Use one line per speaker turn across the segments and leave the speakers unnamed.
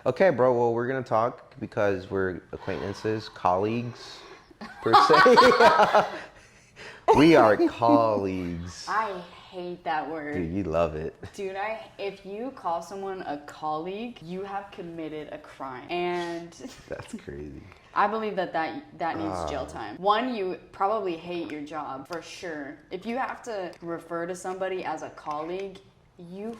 Okay, bro. Well, we're gonna talk because we're acquaintances, colleagues, per se. We are colleagues.
I hate that word.
Dude, you love it.
Dude, if you call someone a colleague, you have committed a crime. And
That's crazy.
I believe that needs jail time. One, you probably hate your job, for sure. If you have to refer to somebody as a colleague, you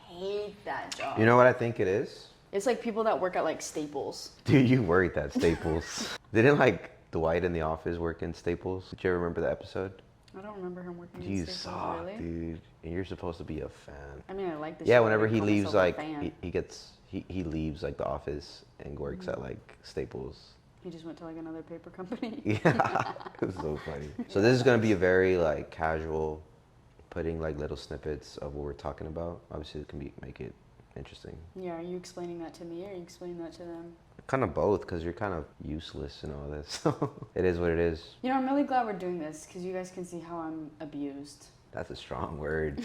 hate that job.
You know what I think it is?
It's like people that work at like Staples.
Dude, you worked at Staples. Didn't like Dwight in The Office work in Staples? Did you ever remember the episode?
I don't remember him working
You
at Staples,
suck,
really.
dude. And you're supposed to be a fan.
I mean, I like the
Yeah,
show.
whenever
I
he
call
leaves,
myself a
like
fan.
he leaves like the office and works at like Staples.
He just went to like another paper company.
Yeah, it was so funny. So this is gonna be a very like casual, putting like little snippets of what we're talking about. Obviously, it can make it interesting.
Yeah, are you explaining that to me or are you explaining that to them?
Kind of both, because you're kind of useless in all this. So it is what it is.
You know, I'm really glad we're doing this because you guys can see how I'm abused.
That's a strong word.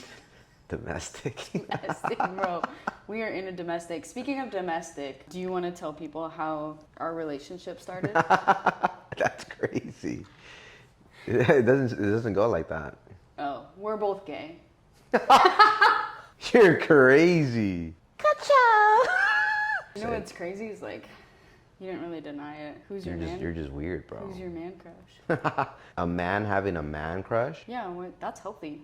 Domestic.
Domestic, bro. We are in a domestic. Speaking of domestic, do you want to tell people how our relationship started?
That's crazy. It doesn't go like that.
Oh, we're both gay.
You're crazy.
You know what's crazy is like, you didn't really deny it. Who's your man?
You're just weird, bro.
Who's your man crush?
A man having a man crush?
Yeah, that's healthy.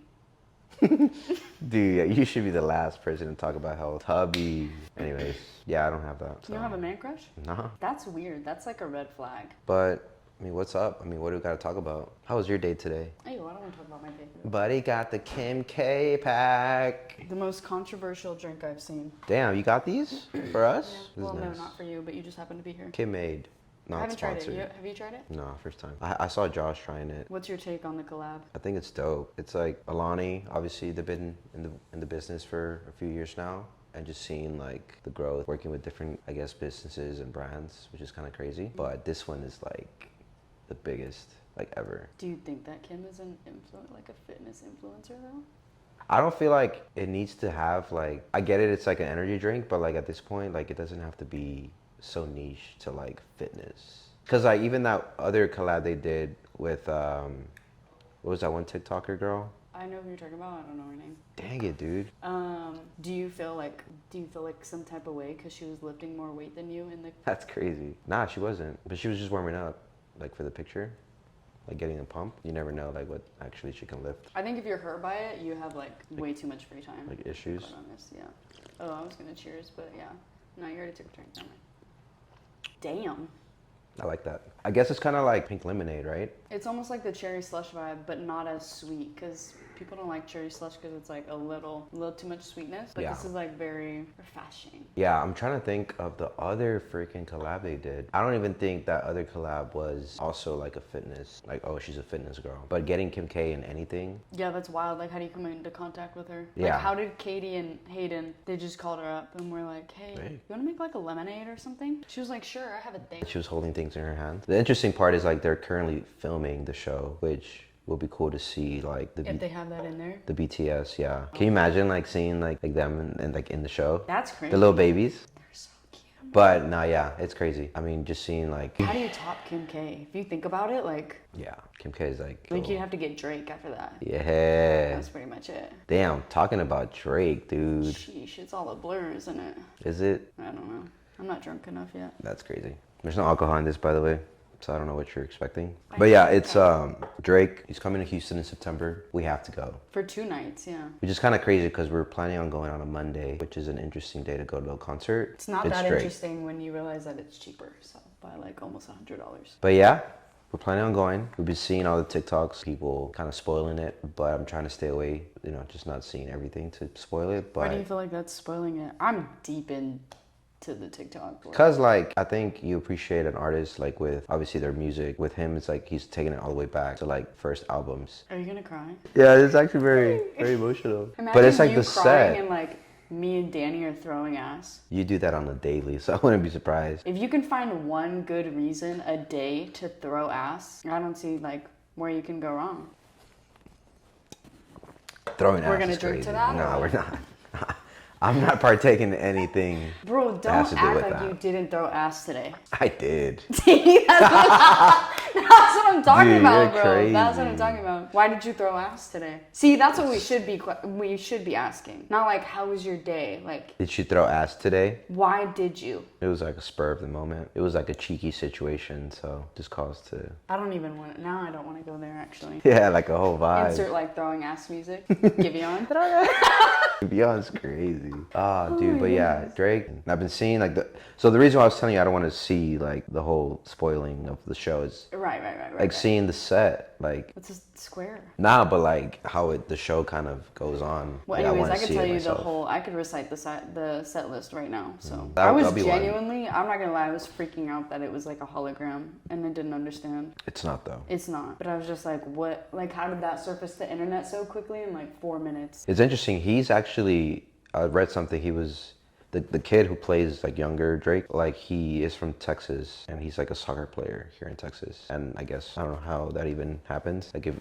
Dude, you should be the last person to talk about health. Hubby. Anyways, yeah, I don't have that. So.
You don't have a man crush?
Nah.
That's weird. That's like a red flag.
But, I mean, what's up? I mean, what do we got to talk about? How was your day today?
Ew, I don't want to talk about my day.
Buddy got the Kim K pack.
The most controversial drink I've seen.
Damn, you got these for us?
Yeah.
This
Well,
is
no,
nice.
not for you, but you just happen to be here.
Kim made.
I
Not
haven't
sponsored.
tried it. Have you tried it?
No, first time. I saw Josh trying it.
What's your take on the collab?
I think it's dope. It's like Alani, obviously they've been in the business for a few years now, and just seeing like the growth, working with different, I guess, businesses and brands, which is kind of crazy. But this one is like the biggest like ever.
Do you think that Kim is like a fitness influencer though?
I don't feel like it needs to have like, I get it, it's like an energy drink, but like at this point, like it doesn't have to be so niche to like fitness. Cause like even that other collab they did with, what was that one TikToker girl?
I know who you're talking about. I don't know her name.
Dang it, dude.
Do you feel like some type of way because she was lifting more weight than you in the?
That's crazy. Nah, she wasn't, but she was just warming up, like for the picture, like getting a pump. You never know like what actually she can lift.
I think if you're hurt by it, you have like way too much free time.
Like issues.
Quite honest, yeah. Oh, I was gonna cheers, but yeah. No, you already took a drink. Never mind. Damn.
I like that. I guess it's kind of like pink lemonade, right?
It's almost like the cherry slush vibe, but not as sweet because people don't like cherry slush because it's like a little too much sweetness. But
Yeah.
this is like very refreshing.
Yeah, I'm trying to think of the other freaking collab they did. I don't even think that other collab was also like a fitness, like, oh, she's a fitness girl. But getting Kim K in anything.
Yeah, that's wild. Like, how do you come into contact with her?
Yeah.
Like, how did Katie and Hayden, they just called her up and were like, hey, you want to make like a lemonade or something? She was like, sure, I have a thing.
She was holding things in her hand. The interesting part is like they're currently filming the show, which will be cool to see like
If they have that in there.
the BTS, yeah. Can you imagine like seeing like them and like in the show?
That's crazy.
The little babies.
They're so cute.
But nah, yeah, it's crazy. I mean, just seeing like,
How do you top Kim K? If you think about it, like
yeah, Kim K is like,
you'd have to get Drake after that.
yeah.
That's pretty much it.
Damn, talking about Drake, dude.
Sheesh, it's all a blur, isn't it?
Is it?
I don't know. I'm not drunk enough yet.
That's crazy. There's no alcohol in this, by the way, so I don't know what you're expecting. But yeah, it's Drake. He's coming to Houston in September. We have to go.
For 2 nights, yeah.
Which is kind of crazy because we're planning on going on a Monday, which is an interesting day to go to a concert.
It's not that
Drake.
interesting when you realize that it's cheaper, so by like almost $100.
But yeah, we're planning on going. We've been seeing all the TikToks, people kind of spoiling it, but I'm trying to stay away, you know, just not seeing everything to spoil it.
Why do
But
you feel like that's spoiling it? I'm deep into the TikTok.
because like I think you appreciate an artist like with obviously their music. With him, it's like he's taking it all the way back to like first albums.
Are you gonna cry?
Yeah, it's actually very emotional.
Imagine
But it's like
you
the
crying
set.
and like me and Danny are throwing ass.
You do that on the daily, so I wouldn't be surprised.
If you can find one good reason a day to throw ass, I don't see like where you can go wrong.
Throwing
We're
ass
gonna
is
drink
crazy.
to that,
Nah,
or
we're
what?
not. I'm not partaking in anything.
Bro,
that has
don't
to do
act
with
like
that.
you didn't throw ass today.
I did.
See, that's what I'm talking
Dude,
about,
you're
bro. That's what I'm
crazy.
talking about. Why did you throw ass today? See, that's what we should be asking. Not like, how was your day? Like,
Did you throw ass today?
why did you?
It was like a spur of the moment. It was like a cheeky situation, so just caused to.
I don't even want. Now I don't want to go there. Actually,
Yeah, like a whole vibe.
insert like throwing ass music. Giveon.
Beyond's crazy. Dude, but yeah, Drake. I've been seeing like so the reason why I was telling you I don't want to see like the whole spoiling of the show is
Right.
like seeing the set, like
What's a square?
but like how the show kind of goes on.
Well,
Like,
anyways,
wanna
I could
see
tell
it
you the
myself.
whole. I could recite the set list right now. So
That-
I was
that'll be one.
genuinely. I'm not gonna lie. I was freaking out that it was like a hologram, and I didn't understand.
It's not though.
It's not. But I was just like, what? Like, how did that surface the internet so quickly in like 4 minutes?
It's interesting. He's actually I read something. He was the kid who plays like younger Drake. Like he is from Texas and he's like a soccer player here in Texas. And I guess I don't know how that even happens. Like if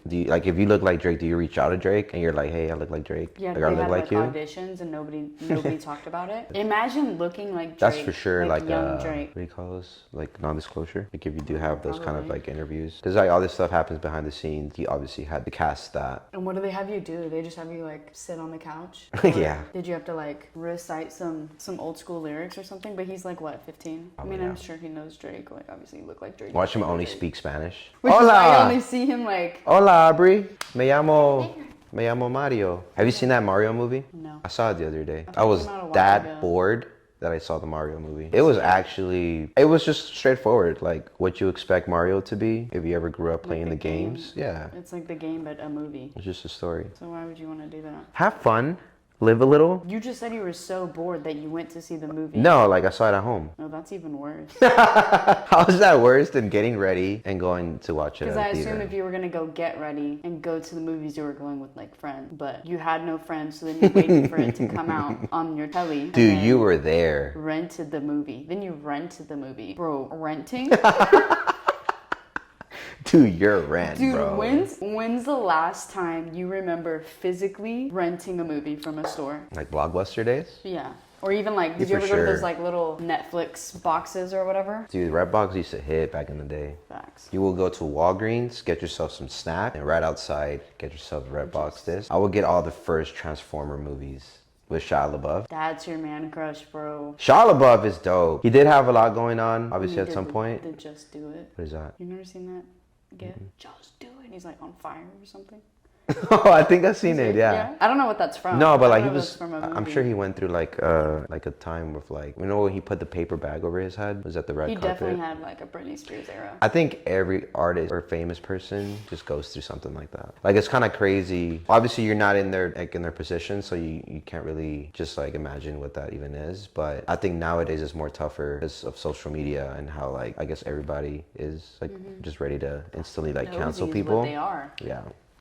you look like Drake, do you reach out to Drake and you're like, hey, I look like Drake.
Yeah,
like,
they
I
had
look
like
like you.
auditions and nobody talked about it. Imagine looking like Drake.
That's for sure. Like
young Drake.
what do you call those? Like non-disclosure. Like if you do have those kind of
Probably.
like interviews, because like all this stuff happens behind the scenes. He obviously had to cast that.
And what do they have you do? They just have you like sit on the couch?
Yeah.
Did you have to like recite some old school lyrics or something? But he's like what, 15? I mean,
yeah.
I'm sure he knows Drake. Like obviously you look like Drake.
Watch him only speak Spanish.
Which is why I
Hola.
only see him like.
Hola, Aubrey. Me llamo Mario. Have you seen that Mario movie?
No.
I saw it the other day.
thought
I
it
was
came out a while
that
ago.
bored that I saw the Mario movie. It was just straightforward, like what you expect Mario to be if you ever grew up playing the
the game.
games. Yeah,
It's like the game, but a movie.
it's just a story.
So why would you want to do that?
Have fun, live a little.
You just said you were so bored that you went to see the movie.
No, like I saw it at home.
No, that's even worse.
How is that worse than getting ready and going to watch it
Because
at
I
a
assume
theater?
if you were gonna go get ready and go to the movies, you were going with like friends, but you had no friends, so then you waited for it to come out on your telly. and
Dude,
then
you were there.
rented the movie. Then you rented the movie, bro. Renting,
Dude, you're rent,
dude.
bro.
When's the last time you remember physically renting a movie from a store?
Like Blockbuster days?
Yeah. Or even like, did
Yeah,
you
for
ever go to
sure.
those like little Netflix boxes or whatever?
Dude, Redbox used to hit back in the day.
Facts.
You will go to Walgreens, get yourself some snack, and right outside, get yourself a Redbox disc. I would get all the first Transformer movies with Shia LaBeouf.
That's your man crush, bro.
Shia LaBeouf is dope. He did have a lot going on, obviously,
He
at
did
some point.
The Just Do It.
What is that?
You never seen that? Just do it. He's like on fire or something.
Oh, I think I've seen it, yeah.
I don't know what that's from.
No, but
I
like
don't
he
know if
was,
it's from a
I'm
movie.
sure he went through like a time with like, you know when he put the paper bag over his head? Was that the red
He
carpet?
definitely had like a Britney Spears era.
I think every artist or famous person just goes through something like that. Like it's kind of crazy. Obviously, you're not in their position, so you can't really just like imagine what that even is. But I think nowadays it's more tougher because of social media and how like I guess everybody is like just ready to instantly like
Nosy
cancel
is
people.
what they are.
Yeah.